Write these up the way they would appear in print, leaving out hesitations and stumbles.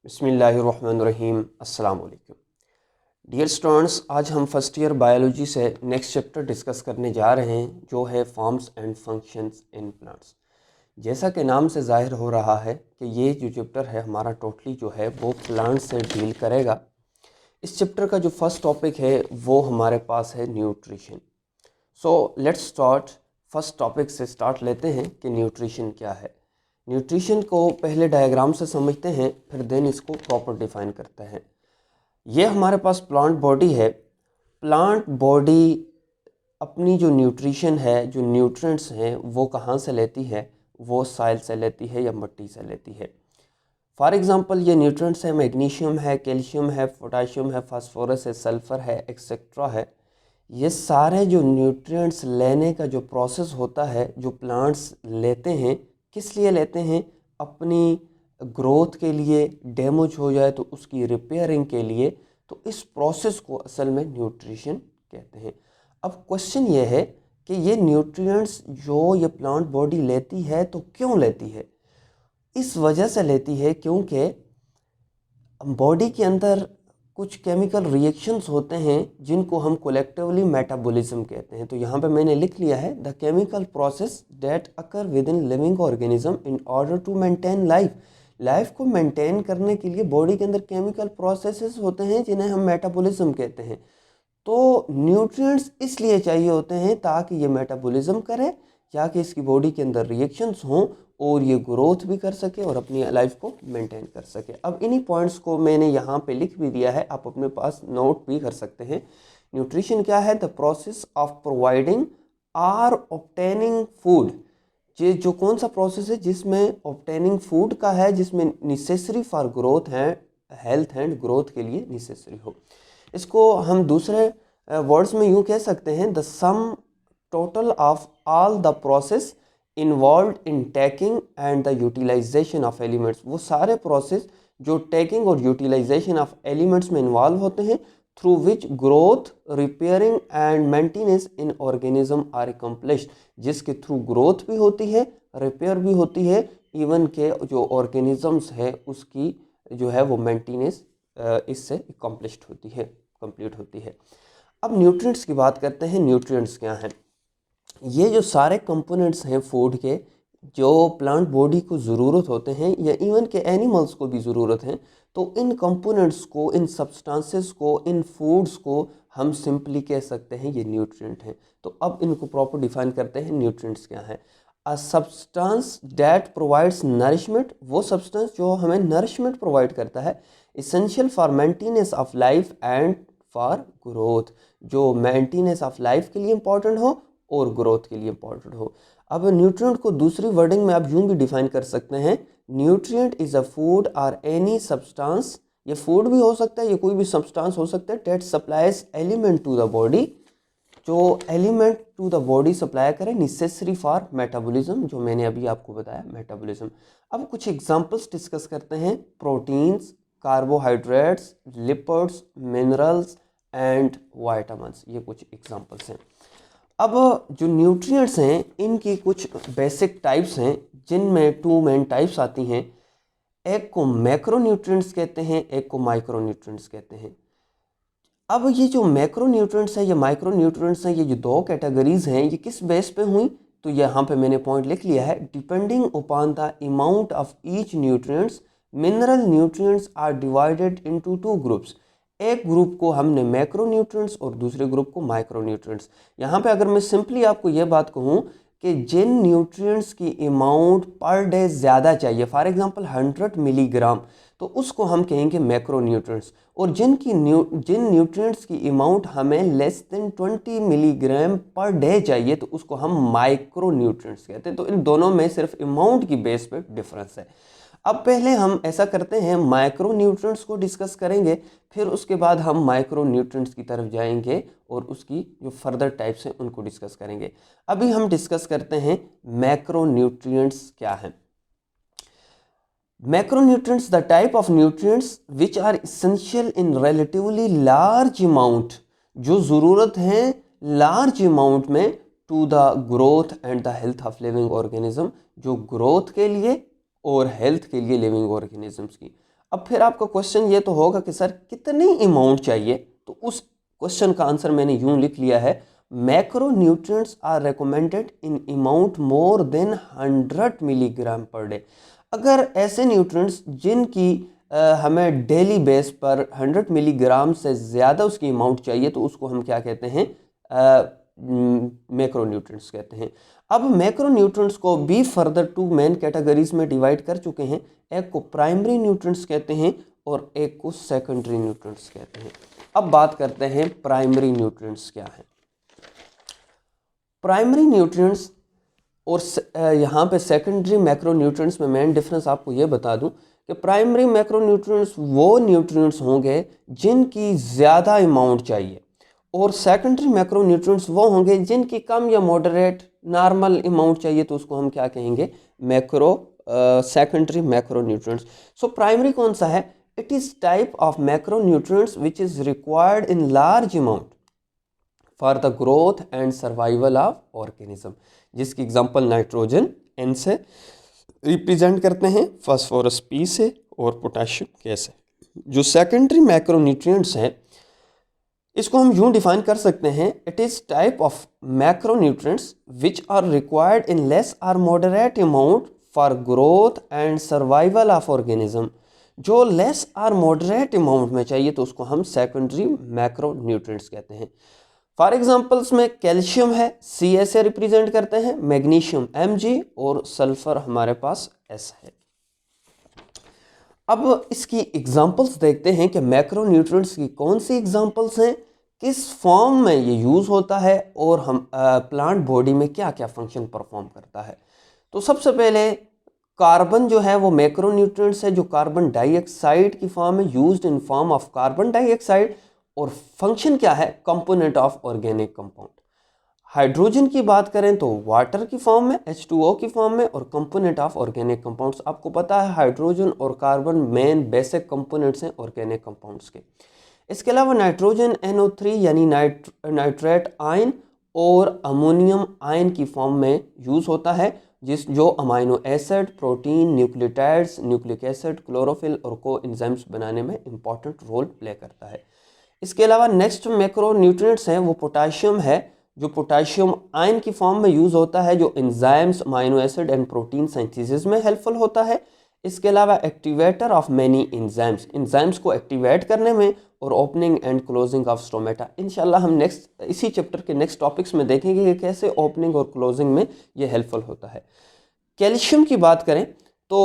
बिस्मिल्लाहिर्रहमानिर्रहीम। अस्सलाम वालेकुम। डियर स्टूडेंट्स, आज हम फर्स्ट ईयर बायोलॉजी से नेक्स्ट चैप्टर डिस्कस करने जा रहे हैं जो है forms and functions in plants. जैसा कि नाम से ज़ाहिर हो रहा है कि ये जो चैप्टर है हमारा टोटली जो है वो प्लांट्स से डील करेगा। इस चैप्टर का जो फर्स्ट टॉपिक है वो हमारे पास है nutrition. So let's start. First topic से स्टार्ट लेते हैं कि न्यूट्रिशन क्या है। न्यूट्रिशन को पहले डायग्राम से समझते हैं, फिर देन इसको प्रॉपर डिफाइन करते हैं। ये हमारे पास प्लांट बॉडी है। प्लांट बॉडी अपनी जो न्यूट्रिशन है, जो न्यूट्रिएंट्स हैं, वो कहाँ से लेती है? वो सॉइल से लेती है या मिट्टी से लेती है। फॉर एग्जांपल ये न्यूट्रिएंट्स है, मैग्नीशियम है, कैल्शियम है, पोटाशियम है, फास्फोरस है, सल्फ़र है, एक्सेट्रा है। ये सारे जो न्यूट्रिएंट्स लेने का जो प्रोसेस होता है, जो प्लांट्स लेते हैं, किस लिए लेते हैं? अपनी ग्रोथ के लिए, डैमेज हो जाए तो उसकी रिपेयरिंग के लिए। तो इस प्रोसेस को असल में न्यूट्रिशन कहते हैं। अब क्वेश्चन ये है कि ये न्यूट्रिएंट्स जो ये प्लांट बॉडी लेती है तो क्यों लेती है? इस वजह से लेती है क्योंकि बॉडी के अंदर कुछ केमिकल रिएक्शंस होते हैं जिनको हम कलेक्टिवली मेटाबॉलिज्म कहते हैं। तो यहाँ पे मैंने लिख लिया है the chemical process that occur within living organism in order to maintain life. Life को मेंटेन करने के लिए बॉडी के अंदर केमिकल प्रोसेसेस होते हैं जिन्हें हम मेटाबॉलिज्म कहते हैं। तो न्यूट्रिएंट्स इसलिए चाहिए होते हैं ताकि ये मेटाबॉलिज्म करे, या कि इसकी बॉडी के अंदर रिएक्शंस हों और ये ग्रोथ भी कर सके और अपनी लाइफ को मेंटेन कर सके। अब इन्हीं पॉइंट्स को मैंने यहाँ पे लिख भी दिया है, आप अपने पास नोट भी कर सकते हैं। न्यूट्रिशन क्या है? The process of providing or obtaining food. ये जो कौन सा प्रोसेस है जिसमें ऑब्टेनिंग फूड का है, जिसमें नेसेसरी फॉर ग्रोथ है, हेल्थ एंड ग्रोथ के लिए नेसेसरी हो। इसको हम दूसरे वर्ड्स में यूँ कह सकते हैं the sum total of all the process involve in taking and the utilization of elements. वो सारे प्रोसेस जो टैकिंग और यूटिलाइजेशन ऑफ एलिमेंट्स में इन्वॉल्व होते हैं, through which growth, repairing and maintenance in organism are accomplished. जिसके through growth भी होती है, रिपेयर भी होती है, इवन के जो ऑर्गेनिजम्स है उसकी जो है वो मेंटेनेंस इससे अकम्प्लिश्ड होती है, कंप्लीट होती है। अब न्यूट्रिएंट्स की बात करते हैं। न्यूट्रिएंट्स क्या हैं? ये जो सारे कंपोनेंट्स हैं फूड के, जो प्लांट बॉडी को ज़रूरत होते हैं या इवन के एनिमल्स को भी ज़रूरत हैं, तो इन कंपोनेंट्स को, इन सब्सटेंसेस को, इन फूड्स को हम सिंपली कह सकते हैं ये न्यूट्रिएंट हैं। तो अब इनको प्रॉपर डिफाइन करते हैं। न्यूट्रिएंट्स क्या है? A substance that provides nourishment. वो सब्सटेंस जो हमें नरिशमेंट प्रोवाइड करता है, essential for maintenance of life and for growth. जो मेंटेनेंस ऑफ लाइफ के लिए इंपॉर्टेंट हो और ग्रोथ के लिए इंपॉर्टेंट हो। अब न्यूट्रिएंट को दूसरी वर्डिंग में आप यूं भी डिफाइन कर सकते हैं, न्यूट्रिएंट इज अ फूड और एनी सब्सटेंस। ये फूड भी हो सकता है, ये कोई भी सब्सटेंस हो सकता है, that supplies element to the body. जो element to the body supply करे, नेसेसरी फॉर मेटाबॉलिज्म, जो मैंने अभी आपको बताया मेटाबॉलिज्म। अब कुछ एग्जांपल्स डिस्कस करते हैं। Proteins, carbohydrates, lipids, minerals and vitamins, ये कुछ एग्जांपल्स हैं। अब जो न्यूट्रिएंट्स हैं इनकी कुछ बेसिक टाइप्स हैं जिनमें टू मेन टाइप्स आती हैं। एक को मैक्रो न्यूट्रिएंट्स कहते हैं, एक को माइक्रो न्यूट्रिएंट्स कहते हैं। अब ये जो मैक्रो न्यूट्रिएंट्स हैं, ये माइक्रो न्यूट्रिएंट्स हैं, ये जो दो कैटेगरीज हैं, ये किस बेस पे हुई? तो यहाँ पे मैंने पॉइंट लिख लिया है, depending upon the amount of each nutrients mineral nutrients are divided into two groups. एक ग्रुप को हमने मैक्रो न्यूट्रिएंट्स और दूसरे ग्रुप को माइक्रो न्यूट्रिएंट्स। यहाँ पे अगर मैं सिंपली आपको ये बात कहूँ कि जिन न्यूट्रिएंट्स की अमाउंट पर डे ज़्यादा चाहिए, फॉर एग्जांपल 100 मिलीग्राम, तो उसको हम कहेंगे मैक्रो न्यूट्रिएंट्स। और जिन न्यूट्रिएंट्स की अमाउंट हमें less than 20 milligram per day चाहिए, तो उसको हम माइक्रो न्यूट्रिएंट्स कहते हैं। तो इन दोनों में सिर्फ अमाउंट की बेस पे डिफरेंस है। अब पहले हम ऐसा करते हैं, माइक्रो न्यूट्रिएंट्स को डिस्कस करेंगे, फिर उसके बाद हम माइक्रो न्यूट्रिएंट्स की तरफ जाएंगे और उसकी जो फर्दर टाइप्स हैं उनको डिस्कस करेंगे। अभी हम डिस्कस करते हैं मैक्रो न्यूट्रिएंट्स क्या हैं। Macronutrients the type of nutrients which are essential in relatively large amount, जो ज़रूरत है लार्ज अमाउंट में to the growth and the health of living organism, जो ग्रोथ के लिए और हेल्थ के लिए लिविंग ऑर्गेनिजम्स की। अब फिर आपका क्वेश्चन ये तो होगा कि सर कितनी अमाउंट चाहिए, तो उस क्वेश्चन का आंसर मैंने यूं लिख लिया है, macronutrients are recommended in amount more than 100 milligram per day. अगर ऐसे न्यूट्रिएंट्स जिनकी हमें डेली बेस पर 100 मिलीग्राम से ज़्यादा उसकी अमाउंट चाहिए, तो उसको हम क्या कहते हैं, मैक्रोन्यूट्रिएंट्स कहते हैं। अब मैक्रोन्यूट्रिएंट्स को भी फर्दर टू मेन कैटेगरीज में डिवाइड कर चुके हैं। एक को प्राइमरी न्यूट्रिएंट्स कहते हैं और एक को सेकेंडरी न्यूट्रिएंट्स कहते हैं। अब बात करते हैं प्राइमरी न्यूट्रिएंट्स क्या है। प्राइमरी न्यूट्रिएंट्स और यहाँ पे सेकेंडरी मैक्रोन्यूट्रिएंट्स में मेन डिफरेंस आपको ये बता दूं कि प्राइमरी मैक्रोन्यूट्रिएंट्स वो न्यूट्रिएंट्स होंगे जिनकी ज़्यादा अमाउंट चाहिए, और सेकेंडरी मैक्रोन्यूट्रिएंट्स वो होंगे जिनकी कम या मॉडरेट नॉर्मल अमाउंट चाहिए, तो उसको हम क्या कहेंगे, सेकेंडरी मैक्रोन्यूट्रिएंट्स। सो प्राइमरी कौन सा है, it is type of macronutrients which is required in large amount for the growth and survival of organism, जिसकी एग्जांपल नाइट्रोजन N से रिप्रेजेंट करते हैं, फास्फोरस P से और पोटेशियम K से। जो सेकेंडरी मैक्रोन्यूट्रिएंट्स हैं इसको हम यूं डिफाइन कर सकते हैं, it is type of macronutrients which are required in less or moderate amount for growth and survival of organism. जो लेस आर मॉडरेट अमाउंट में चाहिए तो उसको हम सेकेंडरी मैक्रोन्यूट्रिएंट्स कहते हैं। फॉर एग्जांपल्स में कैल्शियम है, Ca से रिप्रेजेंट करते हैं, मैग्नीशियम Mg और सल्फर हमारे पास S है। अब इसकी एग्जांपल्स देखते हैं कि मैक्रोन्यूट्रिएंट्स की कौन सी एग्जांपल्स हैं, किस फॉर्म में ये यूज़ होता है और हम प्लांट बॉडी में क्या क्या फंक्शन परफॉर्म करता है। तो सबसे पहले कार्बन जो है वो मैक्रोन्यूट्रिएंट्स है, जो कार्बन डाइऑक्साइड की फॉर्म में used in form of carbon dioxide, और फंक्शन क्या है, component of organic compound. Hydrogen की बात करें तो वाटर की फॉर्म में, H2O की फॉर्म में, और कंपोनेंट ऑफ ऑर्गेनिक कंपाउंड्स। आपको पता है हाइड्रोजन और कार्बन मेन बेसिक कंपोनेंट्स हैं ऑर्गेनिक कंपाउंड्स के। इसके अलावा नाइट्रोजन NO3 यानी नाइट्रेट आयन और अमोनियम आयन की फॉर्म में यूज़ होता है, जो amino acid, protein, nucleotides, nucleic acid, chlorophyll और कोएंजाइम्स बनाने में इंपॉर्टेंट रोल प्ले करता है। इसके अलावा नेक्स्ट मैक्रोन्यूट्रिएंट्स हैं वो पोटाशियम है, जो पोटाशियम आयन की फॉर्म में यूज़ होता है, जो enzymes, amino acid and protein synthesis में हेल्पफुल होता है। इसके अलावा एक्टिवेटर ऑफ मेनी एंजाइम्स को एक्टिवेट करने में, और opening and closing of stomata. इंशाल्लाह हम नेक्स्ट इसी चैप्टर के नेक्स्ट टॉपिक्स में देखेंगे कि कैसे ओपनिंग और क्लोजिंग में ये हेल्पफुल होता है। कैल्शियम की बात करें तो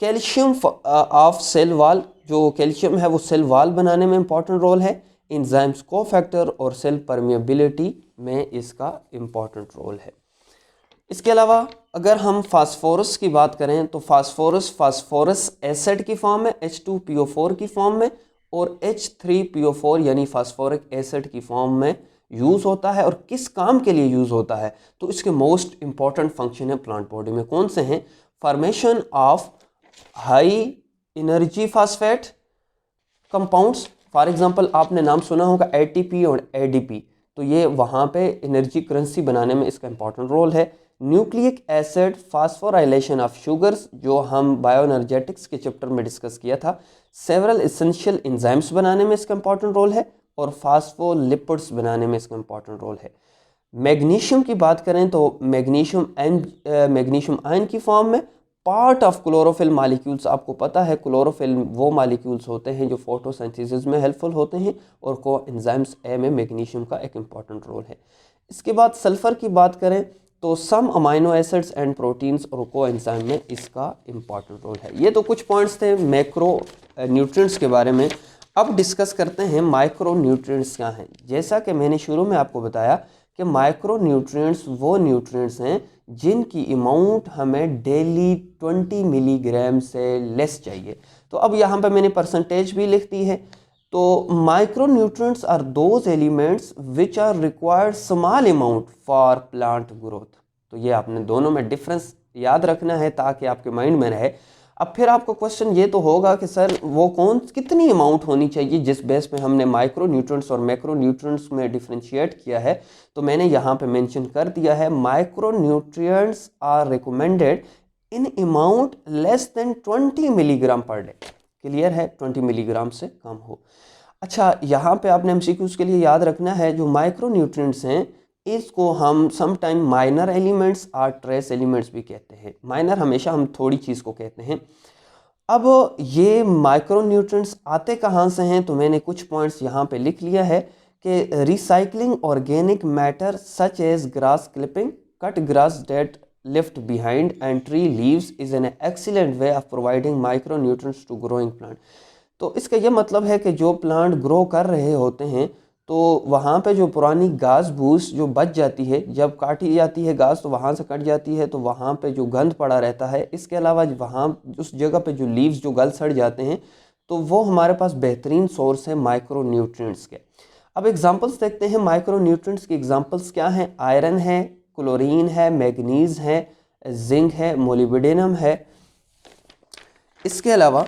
कैल्शियम ऑफ सेल वॉल, जो कैल्शियम है वो सेल वॉल बनाने में इंपॉर्टेंट रोल है। एंजाइम्स कोफैक्टर और सेल परमिएबिलिटी में इसका इंपॉर्टेंट रोल है। इसके अलावा अगर हम फास्फोरस की बात करें तो फास्फोरस एसिड की फॉर्म में, H2PO4 की फॉर्म में, और H3PO4 यानी फास्फोरिक एसिड की फॉर्म में यूज़ होता है। और किस काम के लिए यूज़ होता है, तो इसके मोस्ट इंपॉर्टेंट फंक्शन है प्लांट बॉडी में, कौन से हैं, formation of high energy phosphate compounds. For example आपने नाम सुना होगा ATP और ADP, तो ये वहाँ पे एनर्जी करेंसी बनाने में इसका इंपॉर्टेंट रोल है। Nucleic acid phosphorylation of sugars, जो हम बायोएनर्जेटिक्स के चैप्टर में डिस्कस किया था। सेवरल एसेंशियल एंजाइम्स बनाने में इसका इंपॉर्टेंट रोल है, और फास्फोलिपिड्स बनाने में इसका इंपॉर्टेंट रोल है। मैग्नीशियम की बात करें तो मैग्नीशियम आयन की फॉर्म में, पार्ट ऑफ क्लोरोफिल मॉलिक्यूल्स। आपको पता है क्लोरोफिल वो मॉलिक्यूल्स होते हैं जो फोटोसिंथेसिस में हेल्पफुल होते हैं, और कोएंजाइम्स ए में मैग्नीशियम का एक इंपॉर्टेंट रोल है। इसके बाद सल्फर की बात करें तो सम अमाइनो एसिड्स एंड प्रोटीन्स और कोएंजाइम में इसका इंपॉर्टेंट रोल है। ये तो कुछ पॉइंट्स थे मैक्रो न्यूट्रिएंट्स के बारे में। अब डिस्कस करते हैं माइक्रो न्यूट्रिएंट्स क्या हैं। जैसा कि मैंने शुरू में आपको बताया कि माइक्रो न्यूट्रिएंट्स वो न्यूट्रिएंट्स हैं जिनकी अमाउंट हमें डेली 20 मिलीग्राम से लेस चाहिए। तो अब यहाँ पे मैंने परसेंटेज भी लिख दी है। तो micro nutrients are those elements which are required small amount for plant growth. तो ये आपने दोनों में डिफरेंस याद रखना है ताकि आपके माइंड में रहे। अब फिर आपको क्वेश्चन ये तो होगा कि सर वो कितनी अमाउंट होनी चाहिए जिस बेस पे हमने माइक्रो न्यूट्रिएंट्स और मैक्रो न्यूट्रिएंट्स में डिफरेंशिएट किया है। तो मैंने यहाँ पे मेंशन कर दिया है, micro nutrients are recommended in amount less than 20 milligram per day. Clear है, 20 मिलीग्राम से कम हो। अच्छा, यहाँ पे आपने एमसीक्यूज़ के लिए याद रखना है, जो माइक्रो न्यूट्रिएंट्स हैं इसको हम समटाइम माइनर एलिमेंट्स और ट्रेस एलिमेंट्स भी कहते हैं। माइनर हमेशा हम थोड़ी चीज़ को कहते हैं। अब ये माइक्रो न्यूट्रिएंट्स आते कहाँ से हैं, तो मैंने कुछ पॉइंट्स यहाँ पे लिख लिया है कि recycling organic matter such as grass clipping, cut grass that left behind and tree leaves is an excellent way of providing micronutrients to growing plant। तो इसका ये मतलब है कि जो प्लांट ग्रो कर रहे होते हैं तो वहाँ पे जो पुरानी घास भूस जो बच जाती है, जब काटी जाती है घास तो वहाँ से कट जाती है, तो वहाँ पे जो गंद पड़ा रहता है, इसके अलावा वहाँ उस जगह पे जो लीव्स जो गल सड़ जाते हैं, तो वो हमारे पास बेहतरीन सोर्स है माइक्रो न्यूट्रिएंट्स के। अब एग्जांपल्स देखते हैं माइक्रो न्यूट्रिएंट्स की। एग्जांपल्स क्या हैं? आयरन है, क्लोरीन है, मैग्नीज है, जिंक है, मोलिब्डेनम है, इसके अलावा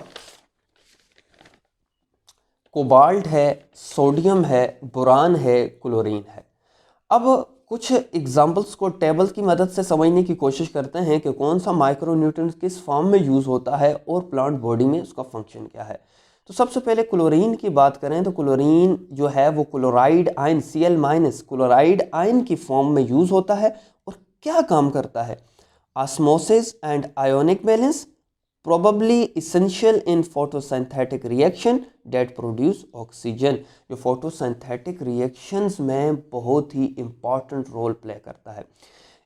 कोबाल्ट है, सोडियम है, बोरान है, क्लोरीन है। अब कुछ एग्जांपल्स को टेबल की मदद से समझने की कोशिश करते हैं कि कौन सा माइक्रो न्यूट्रिएंट किस फॉर्म में यूज़ होता है और प्लांट बॉडी में उसका फंक्शन क्या है। तो सबसे पहले क्लोरीन की बात करें तो क्लोरीन जो है वो chloride ion Cl- chloride ion की फॉर्म में यूज़ होता है और क्या काम करता है? Osmosis and ionic balance, probably essential in photosynthetic reaction that produce oxygen। जो photosynthetic reactions में बहुत ही important रोल प्ले करता है।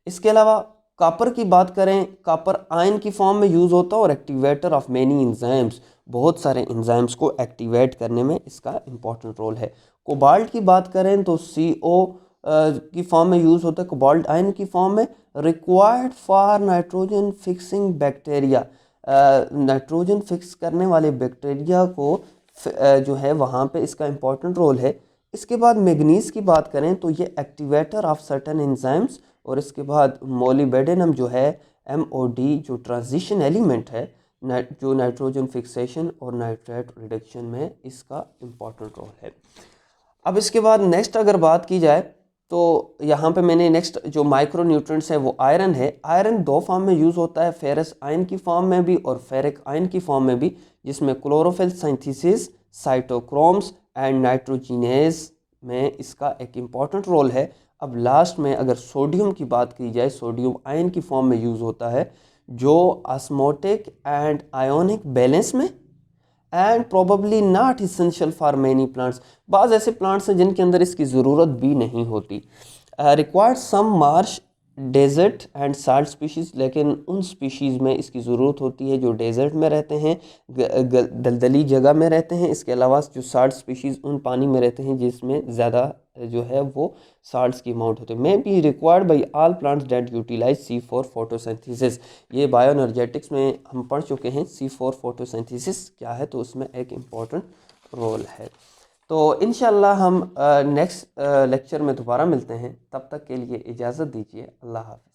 इसके अलावा कॉपर की बात करें, कॉपर आयन की फॉर्म में यूज़ होता है और एक्टिवेटर ऑफ मेनी इंजाइम्स, बहुत सारे इंजाइम्स को एक्टिवेट करने में इसका इंपॉर्टेंट रोल है। कोबाल्ट की बात करें तो CO की फॉर्म में यूज़ होता है, कोबाल्ट आयन की फॉर्म में, required for nitrogen fixing bacteria, nitrogen fix करने वाले बैक्टीरिया को जो है वहाँ पे इसका इम्पोर्टेंट रोल है। इसके बाद मैग्नीज की बात करें तो ये एक्टिवेटर ऑफ सर्टेन एंजाइम्स, और इसके बाद मोलिब्डेनम जो है MOD जो ट्रांजिशन एलिमेंट है, जो नाइट्रोजन फिक्सेशन और नाइट्रेट रिडक्शन में इसका इम्पोर्टेंट रोल है। अब इसके बाद नेक्स्ट अगर बात की जाए तो यहाँ पे मैंने नेक्स्ट जो माइक्रो न्यूट्रिएंट्स है वो आयरन है। आयरन दो फॉर्म में यूज़ होता है, फेरस आयन की फॉर्म में भी और फेरिक आयन की फॉर्म में भी, जिसमें chlorophyll synthesis, cytochromes and nitrogenase में इसका एक इम्पॉर्टेंट रोल है। अब लास्ट में अगर सोडियम की बात की जाए, सोडियम आयन की फॉर्म में यूज़ होता है, जो ऑस्मोटिक एंड आयोनिक बैलेंस में and probably not essential for many plants, बाज़ ऐसे प्लांट्स हैं जिनके अंदर इसकी ज़रूरत भी नहीं होती। Required some marsh, desert and salt species, लेकिन उन स्पीशीज़ में इसकी ज़रूरत होती है जो डेजर्ट में रहते हैं, दलदली जगह में रहते हैं। इसके अलावा जो साल्ट स्पीशीज़ उन पानी में रहते हैं जिसमें ज़्यादा जो है वो साल्ट्स की अमाउंट होते हैं। May be required by all plants that utilize C4 photosynthesis. ये बायोएनर्जेटिक्स में हम पढ़ चुके हैं C4 फोटोसिंथेसिस क्या है, तो उसमें एक इम्पॉर्टेंट रोल है। तो इंशाल्लाह हम नेक्स्ट लेक्चर में दोबारा मिलते हैं, तब तक के लिए इजाज़त दीजिए। अल्लाह हाफ़िज़।